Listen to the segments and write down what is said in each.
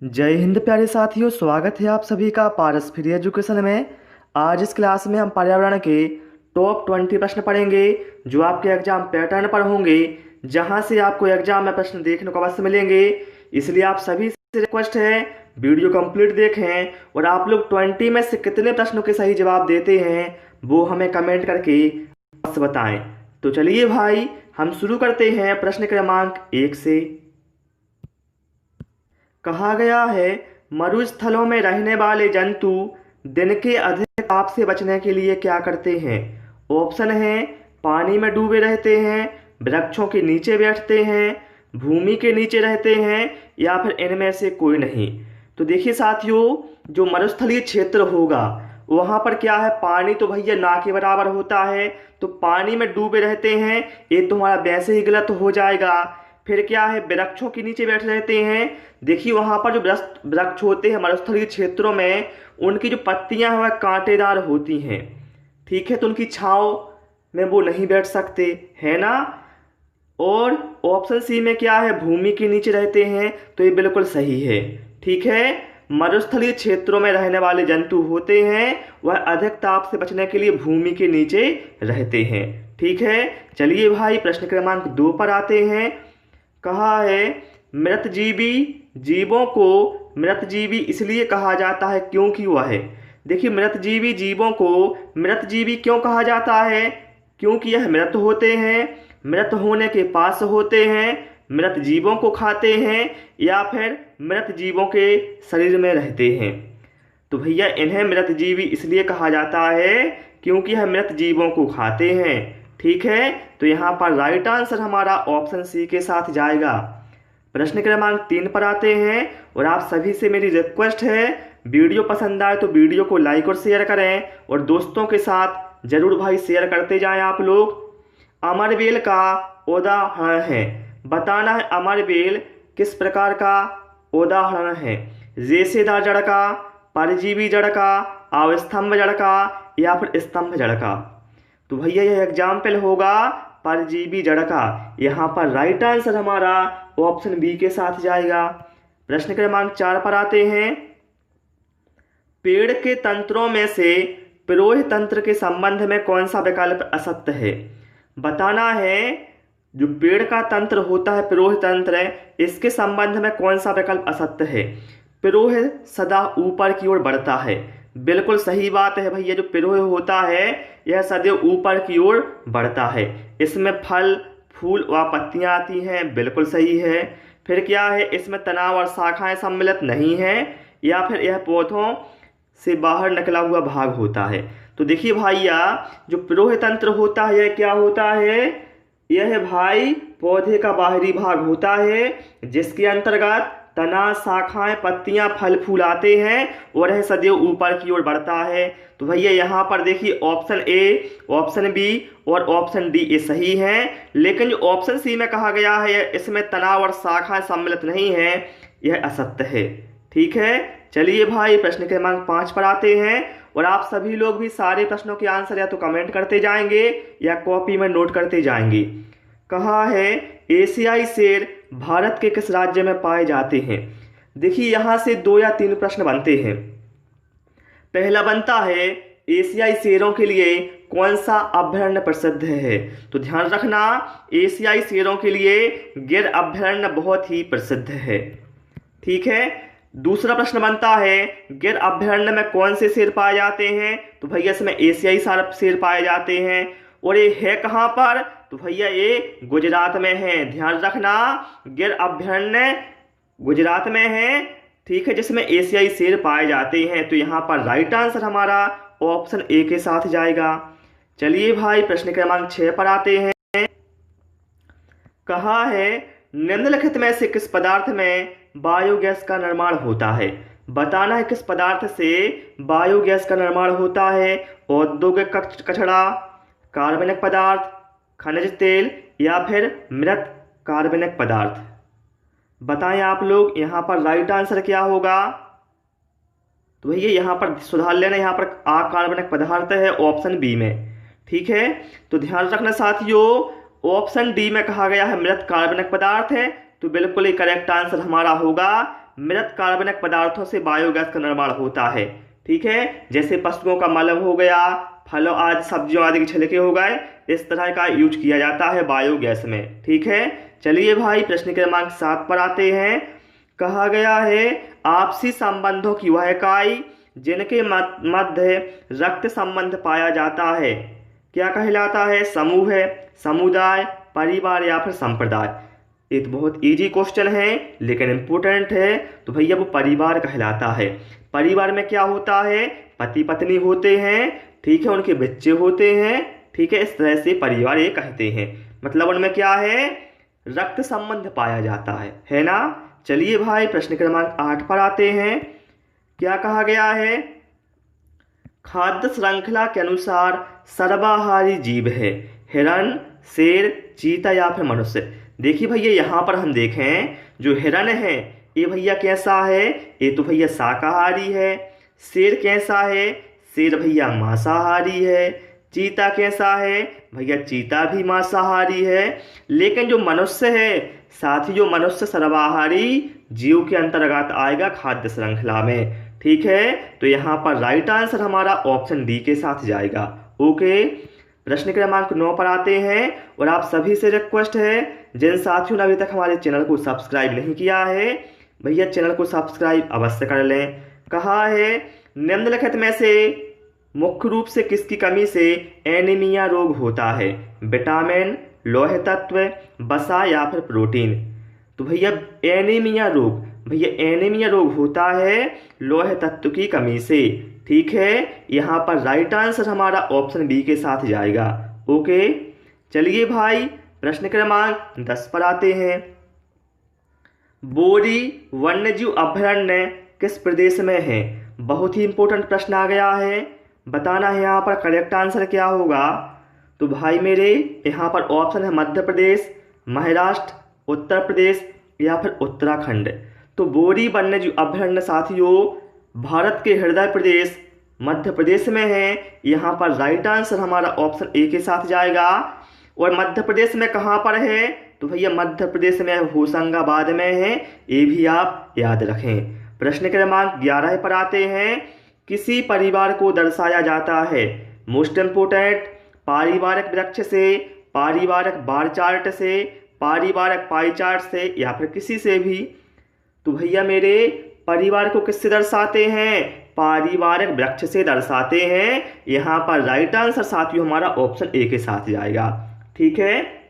जय हिंद प्यारे साथियों, स्वागत है आप सभी का पारस फ्री एजुकेशन में। आज इस क्लास में हम पर्यावरण के टॉप 20 प्रश्न पढ़ेंगे जो आपके एग्जाम पैटर्न पर होंगे, जहां से आपको एग्जाम में प्रश्न देखने को अवश्य मिलेंगे। इसलिए आप सभी से रिक्वेस्ट है वीडियो कंप्लीट देखें और आप लोग 20 में से कितने प्रश्नों के सही जवाब देते हैं वो हमें कमेंट करके अवश्य बताएं। तो चलिए भाई, हम शुरू करते हैं प्रश्न क्रमांक 1 से। कहा गया है, मरुस्थलों में रहने वाले जंतु दिन के अधिक ताप से बचने के लिए क्या करते हैं? ऑप्शन है पानी में डूबे रहते हैं, वृक्षों के नीचे बैठते हैं, भूमि के नीचे रहते हैं, या फिर इनमें से कोई नहीं। तो देखिए साथियों, जो मरुस्थलीय क्षेत्र होगा वहाँ पर क्या है, पानी तो भैया ना के बराबर होता है, तो पानी में डूबे रहते हैं, ये तुम्हारा वैसे ही गलत हो जाएगा। फिर क्या है, वृक्षों के नीचे बैठे रहते हैं। देखिए वहाँ पर जो वृक्ष होते हैं मरुस्थलीय क्षेत्रों में, उनकी जो पत्तियां हैं वह कांटेदार होती हैं, ठीक है, तो उनकी छांव में वो नहीं बैठ सकते, है ना। और ऑप्शन सी में क्या है, भूमि के नीचे रहते हैं, तो ये बिल्कुल सही है, ठीक है। मरुस्थलीय क्षेत्रों में रहने वाले जंतु होते हैं वह अधिक ताप से बचने के लिए भूमि के नीचे रहते हैं, ठीक है। चलिए भाई, प्रश्न क्रमांक 2 पर आते हैं। कहा है, मृतजीवी जीवों को मृतजीवी इसलिए कहा जाता है क्योंकि वह है। देखिए, मृतजीवी जीवों को मृतजीवी क्यों कहा जाता है? क्योंकि यह मृत होते हैं, मृत होने के पास होते हैं, मृत जीवों को खाते हैं, या फिर मृत जीवों के शरीर में रहते हैं। तो भैया इन्हें मृतजीवी इसलिए कहा जाता है क्योंकि यह मृत जीवों को खाते हैं, ठीक है। तो यहाँ पर राइट आंसर हमारा ऑप्शन सी के साथ जाएगा। प्रश्न क्रमांक 3 पर आते हैं और आप सभी से मेरी रिक्वेस्ट है, वीडियो पसंद आए तो वीडियो को लाइक और शेयर करें और दोस्तों के साथ जरूर भाई शेयर करते जाएं आप लोग। अमरबेल का उदाहरण है, बताना है अमरबेल किस प्रकार का उदाहरण है? रेशेदार जड़ का, परजीवी जड़ का, अवस्तंभ जड़ का, या फिर स्तंभ जड़ का। तो भैया यह एग्जाम्पल होगा परजीवी जड़ का। यहाँ पर राइट आंसर हमारा ऑप्शन बी के साथ जाएगा। प्रश्न क्रमांक 4 पर आते हैं। पेड़ के तंत्रों में से पिरोह तंत्र के संबंध में कौन सा विकल्प असत्य है? बताना है जो पेड़ का तंत्र होता है पिरोह तंत्र, इसके संबंध में कौन सा विकल्प असत्य है? पिरोह सदा ऊपर की ओर बढ़ता है, बिल्कुल सही बात है भैया। जो पिरोह होता है यह सदैव ऊपर की ओर बढ़ता है, इसमें फल फूल व पत्तियां आती हैं, बिल्कुल सही है। फिर क्या है, इसमें तनाव और शाखाएं सम्मिलित नहीं है, या फिर यह पौधों से बाहर निकला हुआ भाग होता है। तो देखिए भैया, जो पिरोह तंत्र होता है यह क्या होता है? यह भाई पौधे का बाहरी भाग होता है, जिसके अंतर्गत तना, शाखाएं, पत्तियां, फल फूल आते हैं और यह सदैव ऊपर की ओर बढ़ता है। तो भैया यहाँ पर देखिए ऑप्शन ए, ऑप्शन बी और ऑप्शन डी ये सही हैं, लेकिन जो ऑप्शन सी में कहा गया है इसमें तनाव और शाखाएं सम्मिलित नहीं है, यह असत्य है, ठीक है। चलिए भाई, प्रश्न क्रमांक 5 पर आते हैं और आप सभी लोग भी सारे प्रश्नों के आंसर या तो कमेंट करते जाएंगे या कॉपी में नोट करते जाएंगे। कहा है, एशियाई शेर भारत के किस राज्य में पाए जाते हैं? देखिए यहाँ से 2 या 3 प्रश्न बनते हैं। पहला बनता है, एशियाई शेरों के लिए कौन सा अभयारण्य प्रसिद्ध है? तो ध्यान रखना, एशियाई शेरों के लिए गिर अभयारण्य बहुत ही प्रसिद्ध है, ठीक है। दूसरा प्रश्न बनता है, गिर अभयारण्य में कौन से शेर पाए जाते हैं? तो भैया इसमें एशियाई शेर पाए जाते हैं, और ये है कहाँ पर? तो भैया ये गुजरात में है। ध्यान रखना, गिर अभयारण्य गुजरात में है, ठीक है, जिसमें एशियाई शेर पाए जाते हैं। तो यहाँ पर राइट आंसर हमारा ऑप्शन ए के साथ जाएगा। चलिए भाई, प्रश्न क्रमांक 6 पर आते हैं। कहा है, निम्नलिखित में से किस पदार्थ में बायोगैस का निर्माण होता है? बताना है किस पदार्थ से बायोगैस का निर्माण होता है? औद्योगिक कचरा, कार्बनिक पदार्थ, खनिज तेल, या फिर मृत कार्बनिक पदार्थ। बताएं आप लोग, यहाँ पर राइट आंसर क्या होगा? तो भैया यहाँ पर सुधार लेना, यहाँ पर अकार्बनिक पदार्थ है ऑप्शन बी में, ठीक है। तो ध्यान रखना साथियों, ऑप्शन डी में कहा गया है मृत कार्बनिक पदार्थ है, तो बिल्कुल ही करेक्ट आंसर हमारा होगा मृत कार्बनिक पदार्थों से बायोगैस का निर्माण होता है। ठीक है, जैसे पशुओं का मल हो गया, फलों आदि सब्जियों आदि के छिलके हो गए, इस तरह का यूज किया जाता है बायोगैस में। ठीक है, चलिए भाई प्रश्न क्रमांक 7 पर आते हैं। कहा गया है आपसी संबंधों की वह इकाई जिनके मध्य रक्त संबंध पाया जाता है क्या कहलाता है? समूह है, समुदाय, परिवार या फिर संप्रदाय। ये तो बहुत इजी क्वेश्चन है लेकिन इम्पोर्टेंट है। तो भैया वो परिवार कहलाता है। परिवार में क्या होता है? पति पत्नी होते हैं, ठीक है, उनके बच्चे होते हैं, ठीक है, इस तरह से परिवार ये कहते हैं। मतलब उनमें क्या है? रक्त संबंध पाया जाता है ना। चलिए भाई प्रश्न क्रमांक 8 पर आते हैं। क्या कहा गया है? खाद्य श्रृंखला के अनुसार सर्वाहारी जीव है हिरण, शेर, चीता या फिर मनुष्य। देखिए भैया यहाँ पर हम देखें जो हिरण है ये भैया कैसा है? ये तो भैया शाकाहारी है। शेर कैसा है? शेर भैया मांसाहारी है। चीता कैसा है? भैया चीता भी मांसाहारी है। लेकिन जो मनुष्य है साथियों, मनुष्य सर्वाहारी जीव के अंतर्गत आएगा खाद्य श्रृंखला में। ठीक है, तो यहाँ पर राइट आंसर हमारा ऑप्शन डी के साथ जाएगा। ओके, प्रश्न क्रमांक 9 पर आते हैं। और आप सभी से रिक्वेस्ट है जिन साथियों ने अभी तक हमारे चैनल को सब्सक्राइब नहीं किया है भैया चैनल को सब्सक्राइब अवश्य कर लें। कहा है निम्नलिखित में से मुख्य रूप से किसकी कमी से एनीमिया रोग होता है? विटामिन, लौह तत्व, वसा या फिर प्रोटीन। तो भैया एनीमिया रोग होता है लौह तत्व की कमी से। ठीक है, यहाँ पर राइट आंसर हमारा ऑप्शन बी के साथ जाएगा। ओके, चलिए भाई प्रश्न क्रमांक 10 पर आते हैं। बोरी वन्यजीव अभयारण्य किस प्रदेश में है? बहुत ही इंपॉर्टेंट प्रश्न आ गया है। बताना है यहाँ पर करेक्ट आंसर क्या होगा। तो भाई मेरे यहाँ पर ऑप्शन है मध्य प्रदेश, महाराष्ट्र, उत्तर प्रदेश या फिर उत्तराखंड। तो बोरी वन्यजीव अभयारण्य साथियों भारत के हृदय प्रदेश मध्य प्रदेश में है। यहाँ पर राइट आंसर हमारा ऑप्शन ए के साथ जाएगा। और मध्य प्रदेश में कहाँ पर है? तो भैया मध्य प्रदेश में होशंगाबाद में है, ये भी आप याद रखें। प्रश्न क्रमांक 11 पर आते हैं। किसी परिवार को दर्शाया जाता है, मोस्ट इंपोर्टेंट, पारिवारिक वृक्ष से, पारिवारिक बार चार्ट से, पारिवारिक पाई चार्ट से या फिर किसी से भी। तो भैया मेरे परिवार को किससे दर्शाते हैं? पारिवारिक वृक्ष से दर्शाते हैं। यहाँ पर राइट आंसर साथियों हमारा ऑप्शन ए के साथ जाएगा। ठीक है,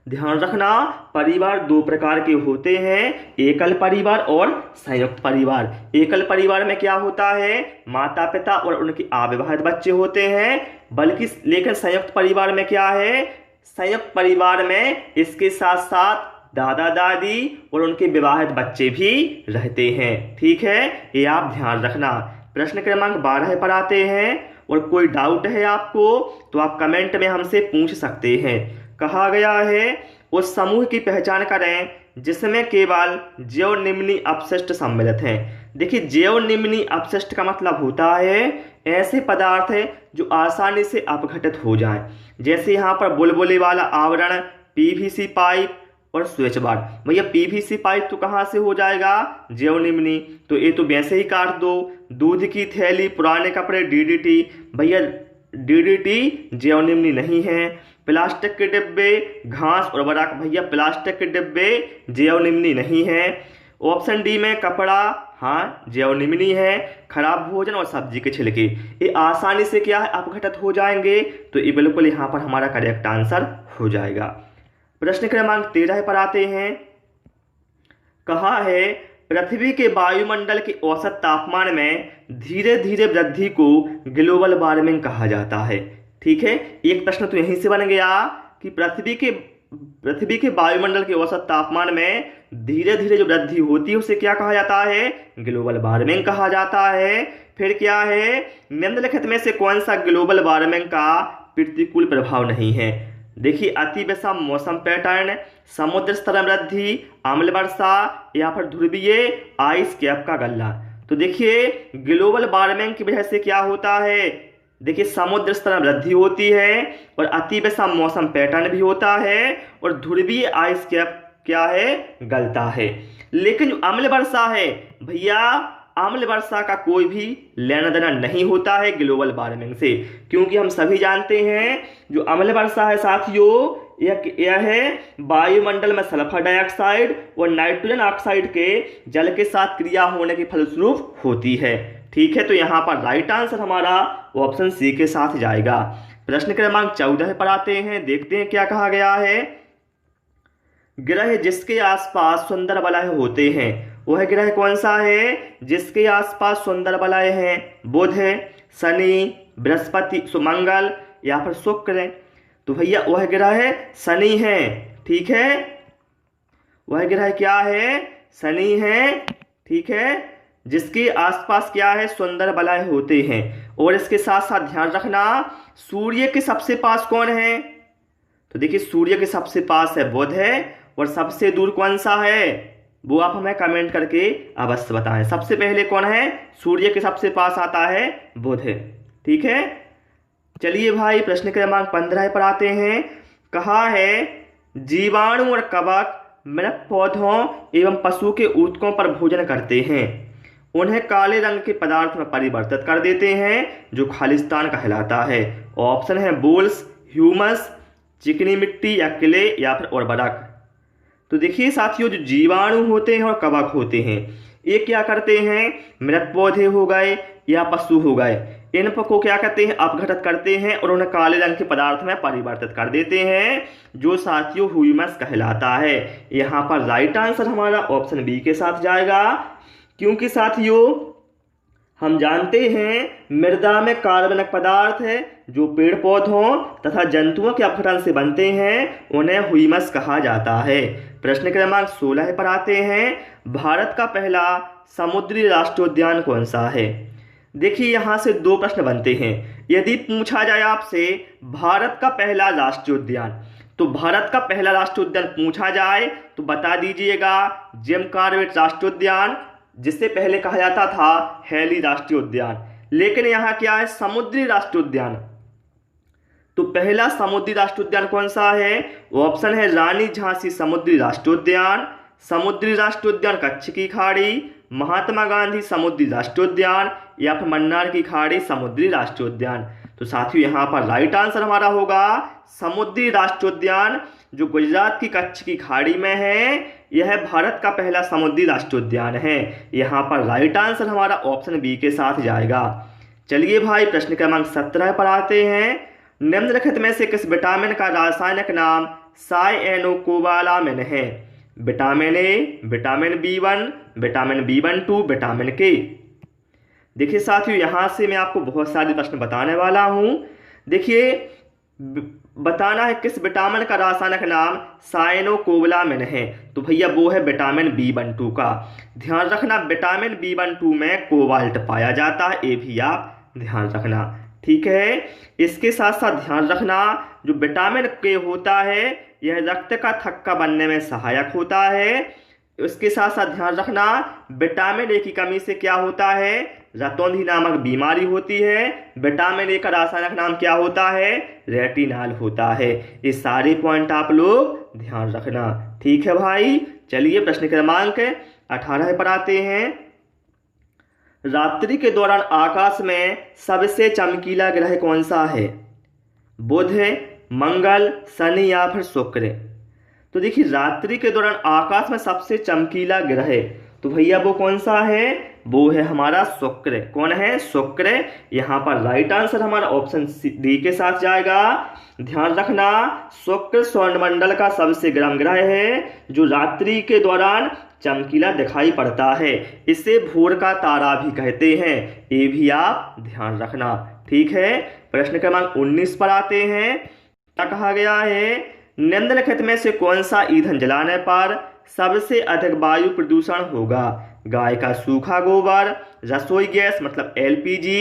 ध्यान रखना परिवार दो प्रकार के होते हैं, एकल परिवार और संयुक्त परिवार। एकल परिवार में क्या होता है? माता पिता और उनके अविवाहित बच्चे होते हैं। लेकिन संयुक्त परिवार में क्या है? संयुक्त परिवार में इसके साथ साथ दादा दादी और उनके विवाहित बच्चे भी रहते हैं। ठीक है, ये आप ध्यान रखना। प्रश्न क्रमांक 12 पर आते हैं। और कोई डाउट है आपको तो आप कमेंट में हमसे पूछ सकते हैं। कहा गया है उस समूह की पहचान करें जिसमें केवल जैव निम्नी अपशिष्ट सम्मिलित हैं। देखिए जैव निम्नी अपशिष्ट का मतलब होता है ऐसे पदार्थ है जो आसानी से अपघटित हो जाएं। जैसे यहाँ पर बुलबुले वाला आवरण, पीवीसी पाइप और स्विच बोर्ड। भैया पीवीसी पाइप तो कहाँ से हो जाएगा? जैव निम्नी, तो ये तो वैसे ही काट दो। दूध की थैली, पुराने कपड़े, डीडीटी। भैया डीडीटी जैव निम्नी नहीं है। प्लास्टिक के डिब्बे, घास और उर्वरक। भैया प्लास्टिक के डिब्बे जैव निम्नी नहीं है। ऑप्शन डी में कपड़ा, हाँ जैव निम्नी है। खराब भोजन और सब्जी के छिलके ये आसानी से क्या है? अपघटित हो जाएंगे। तो ये बिल्कुल यहाँ पर हमारा करेक्ट आंसर हो जाएगा। प्रश्न क्रमांक 13 पर आते हैं। कहा है पृथ्वी के वायुमंडल के औसत तापमान में धीरे धीरे वृद्धि को ग्लोबल वार्मिंग कहा जाता है। ठीक है, एक प्रश्न तो यहीं से बन गया कि पृथ्वी के वायुमंडल के औसत तापमान में धीरे धीरे जो वृद्धि होती है उसे क्या कहा जाता है? ग्लोबल वार्मिंग कहा जाता है। फिर क्या है? निम्नलिखित में से कौन सा ग्लोबल वार्मिंग का प्रतिकूल प्रभाव नहीं है? देखिए अति विषम मौसम पैटर्न, समुद्र स्तर वृद्धि, अम्ल वर्षा या फिर ध्रुवीय आइस कैप का गलना। तो देखिए ग्लोबल वार्मिंग की वजह से क्या होता है? देखिए समुद्र स्तर वृद्धि होती है और अति विषम मौसम पैटर्न भी होता है और ध्रुवीय आइस कैप क्या है? गलता है। लेकिन जो अम्ल वर्षा है भैया, अम्ल वर्षा का कोई भी लेना देना नहीं होता है ग्लोबल वार्मिंग से, क्योंकि हम सभी जानते हैं जो अम्ल वर्षा है साथियों, यह है वायुमंडल में सल्फर डाइऑक्साइड और नाइट्रोजन ऑक्साइड के जल के साथ क्रिया होने के फलस्वरूप होती है। ठीक है, तो यहाँ पर राइट आंसर हमारा ऑप्शन सी के साथ जाएगा। प्रश्न क्रमांक 14 पर आते हैं, देखते हैं क्या कहा गया है। ग्रह जिसके आसपास सुंदर वलय होते हैं, वह ग्रह कौन सा है जिसके आसपास सुंदर वलय है? बुध, शनि, बृहस्पति, मंगल या फिर शुक्र। तो भैया वह ग्रह शनि है। ठीक है, वह ग्रह क्या है? शनि है। ठीक है, जिसके आसपास क्या है? सुंदर वलय होते हैं। और इसके साथ साथ ध्यान रखना, सूर्य के सबसे पास कौन है? तो देखिए सूर्य के सबसे पास है बुध है, और सबसे दूर कौन सा है वो आप हमें कमेंट करके अवश्य बताएं। सबसे पहले कौन है? सूर्य के सबसे पास आता है बुध है। ठीक है, चलिए भाई प्रश्न क्रमांक 15 पर आते हैं। कहा है जीवाणु और कवक मृत पौधों एवं पशु के ऊतकों पर भोजन करते हैं, उन्हें काले रंग के पदार्थ में परिवर्तित कर देते हैं जो खालिस्तान कहलाता है। ऑप्शन है बोल्स, ह्यूमस, चिकनी मिट्टी या क्ले या फिर उर्वरक। तो देखिए साथियों, जो जीवाणु होते हैं और कवक होते हैं, ये क्या करते हैं? मृत पौधे हो गए या पशु हो गए, इन को क्या करते हैं? अपघटित करते हैं और उन्हें काले रंग के पदार्थ में परिवर्तित कर देते हैं, जो साथियों ह्यूमस कहलाता है। यहाँ पर राइट आंसर हमारा ऑप्शन बी के साथ जाएगा, क्योंकि साथियों हम जानते हैं मृदा में कार्बनिक पदार्थ है जो पेड़ पौधों तथा जंतुओं के अपघटन से बनते हैं, उन्हें ह्यूमस कहा जाता है। प्रश्न क्रमांक 16 पर आते हैं। भारत का पहला समुद्री राष्ट्रीय कौन सा है? देखिए यहाँ से दो प्रश्न बनते हैं। यदि पूछा जाए आपसे भारत का पहला राष्ट्रीय उद्यान, तो भारत का पहला राष्ट्रीय उद्यान पूछा जाए तो बता दीजिएगा जिम कॉर्बेट राष्ट्रीय उद्यान, जिससे पहले कहा जाता था हैली राष्ट्रीय उद्यान। लेकिन यहाँ क्या है? समुद्री राष्ट्रीय उद्यान। तो पहला समुद्री राष्ट्रीय उद्यान कौन सा है? ऑप्शन है रानी झांसी समुद्री राष्ट्रीय उद्यान, समुद्री राष्ट्रीय उद्यान कच्छ की खाड़ी, महात्मा गांधी समुद्री राष्ट्रीय उद्यान या फिर मन्नार की खाड़ी समुद्री राष्ट्रीय उद्यान। तो साथियों यहाँ पर राइट आंसर हमारा होगा समुद्री राष्ट्रीय उद्यान, जो गुजरात की कच्छ की खाड़ी में है। यह भारत का पहला समुद्री राष्ट्रीय उद्यान है। यहाँ पर राइट आंसर हमारा ऑप्शन बी के साथ जाएगा। चलिए भाई प्रश्न क्रमांक 17 पर आते हैं। निम्नलिखित में से किस विटामिन का रासायनिक नाम साइएनोकोबालामिन है? Vitamin A, vitamin B1, vitamin B12, vitamin के। देखिए साथियों यहाँ से मैं आपको बहुत सारे प्रश्न बताने वाला हूँ। देखिए बताना है किस विटामिन का रासायनिक नाम साइएनोकोबालामिन है, तो भैया वो है विटामिन B12 का। ध्यान रखना विटामिन B12 में कोबाल्ट पाया जाता है, ये भी आप ध्यान रखना। ठीक है, इसके साथ साथ ध्यान रखना जो विटामिन के होता है यह रक्त का थक्का बनने में सहायक होता है। इसके साथ साथ ध्यान रखना विटामिन ए की कमी से क्या होता है? रतौंधी नामक बीमारी होती है। विटामिन ए का रासायनिक नाम क्या होता है? रेटिनॉल होता है। ये सारे पॉइंट आप लोग ध्यान रखना। ठीक है भाई, चलिए प्रश्न क्रमांक 18 पर आते हैं। रात्रि के दौरान आकाश में सबसे चमकीला ग्रह कौन सा है? बुध, मंगल, शनि या फिर शुक्र। तो देखिए रात्रि के दौरान आकाश में सबसे चमकीला ग्रह, तो भैया वो कौन सा है? वो है हमारा शुक्र। कौन है? शुक्र। यहाँ पर राइट आंसर हमारा ऑप्शन डी के साथ जाएगा। ध्यान रखना शुक्र सौरमंडल का सबसे गर्म ग्रह है, जो रात्रि के दौरान चमकीला दिखाई पड़ता है। इसे भोर का तारा भी कहते हैं, ये भी आप ध्यान रखना। ठीक है, प्रश्न क्रमांक 19 पर आते हैं। क्या कहा गया है? निम्नलिखित में से कौन सा ईंधन जलाने पर सबसे अधिक वायु प्रदूषण होगा? गाय का सूखा गोबर, रसोई गैस मतलब एलपीजी।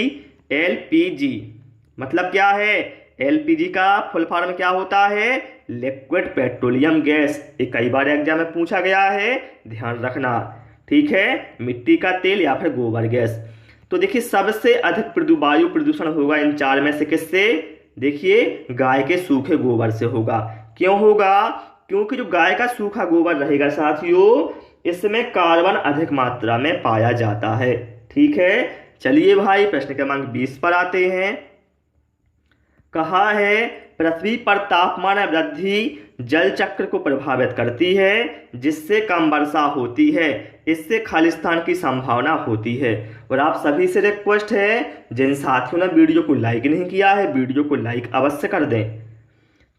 एलपीजी मतलब क्या है? एलपीजी का फुल फॉर्म क्या होता है? Liquid petroleum gas. ये कई बार एग्जाम में पूछा गया है, ध्यान रखना। ठीक है, मिट्टी का तेल या फिर गोबर गैस। तो देखिए सबसे अधिक वायु प्रदूषण होगा इन चार में से किससे? देखिए गाय के सूखे गोबर से होगा। क्यों होगा? क्योंकि जो गाय का सूखा गोबर रहेगा साथियों, इसमें कार्बन अधिक मात्रा में पाया जाता है। ठीक है, चलिए भाई प्रश्न क्रमांक 20 पर आते हैं। कहा है पृथ्वी पर तापमान वृद्धि जल चक्र को प्रभावित करती है, जिससे कम वर्षा होती है, इससे खालिस्तान की संभावना होती है। और आप सभी से रिक्वेस्ट है, जिन साथियों ने वीडियो को लाइक नहीं किया है, वीडियो को लाइक अवश्य कर दें।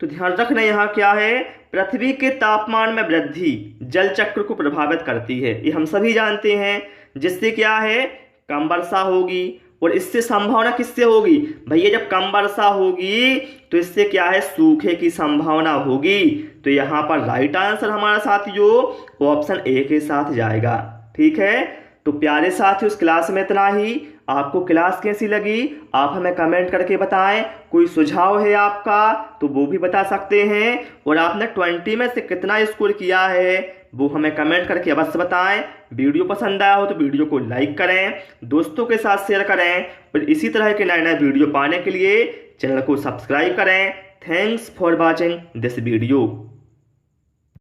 तो ध्यान रखना यहाँ क्या है, पृथ्वी के तापमान में वृद्धि जल चक्र को प्रभावित करती है, ये हम सभी जानते हैं, जिससे क्या है कम वर्षा होगी। और इससे संभावना किससे होगी भैया, जब कम वर्षा होगी तो इससे क्या है सूखे की संभावना होगी। तो यहाँ पर राइट आंसर हमारा साथियों ऑप्शन ए के साथ जाएगा। ठीक है, तो प्यारे साथियों इस क्लास में इतना ही। आपको क्लास कैसी लगी आप हमें कमेंट करके बताएं। कोई सुझाव है आपका तो वो भी बता सकते हैं। और आपने 20 में से कितना स्कोर किया है वो हमें कमेंट करके अवश्य बताएं। वीडियो पसंद आया हो तो वीडियो को लाइक करें, दोस्तों के साथ शेयर करें, और इसी तरह के नए नए वीडियो पाने के लिए चैनल को सब्सक्राइब करें। Thanks for watching this video.